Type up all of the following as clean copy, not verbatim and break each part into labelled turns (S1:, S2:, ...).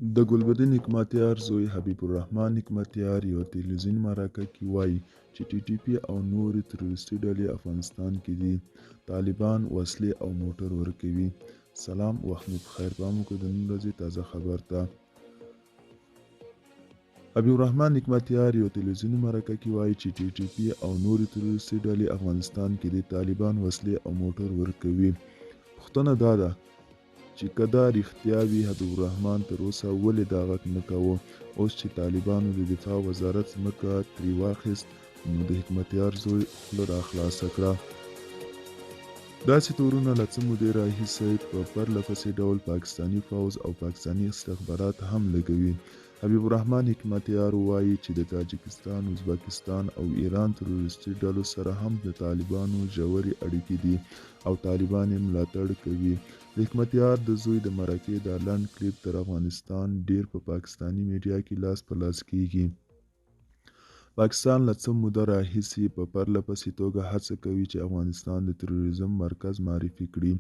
S1: د ګلبدین حکمتیار زوی حبیب الرحمن حکمتیار یو تلویزیوني مرکه کې وایي چې ټي ټي پي او نورې تروریستي ډلې افغانستان کې دي. طالبان وسلې او موټر ورکوي. سلام، وخت مو پخیر. پام وکړئ د نن ورځې تازه خبر ته. حبیب الرحمن حکمتیار یو تلویزیوني مرکه کې وایي چې ټي ټي پي او نورې تروریستي ډلې افغانستان کې دي. طالبان وسلې او موټر ورکوي. پوښتنه دا ده چې که دا رښتیا وي، حبیب الرحمن تر اوسه ولې دا غږ نه کوه؟ اوس چې طالبانو د دفاع وزارت ځمکه ترې واخیست، نو د حکمتیار زوی خوله راخلاصه کړه. داسې تورونه له څه مودې راهیسې په پرله پسې ډول پاکستاني پوځ او پاکستاني استخبارات هم لګوي. حبیب الرحمن حکمتیار وایي چې د تاجکستان، ازبکستان او ایران تروریستي ډلو سره هم د طالبانو ژورې اړیکې دي او طالبان یې ملاتړ کوي. د حکمتیار د زوی د مرکې دا لنډ کلیپ تر افغانستان ډیر په پاکستاني میډیا کې لاس په لاس کیږي. پاکستان له څه موده راهیسې په پرله پسې توګه هڅه کوي چې افغانستان د تروریزم مرکز معرفي کړي،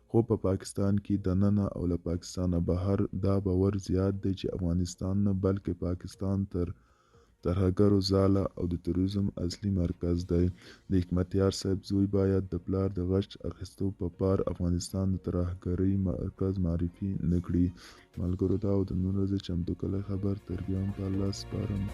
S1: خو په پاکستان کې دننه او له پاکستانه بهر دا باور زیات دی چې افغانستان نه بلکې پاکستان ترهګرو ځاله او د تروریزم اصلي مرکز دی. د حکمتیار صاحب زوی باید د پلار د غچ اخیستو په پار افغانستان د ترهګرۍ مرکز معرفي نه کړي. ملګرو، دا او د نن ورځې چمتو کلی خبر تر بیا هم په الله سپارم.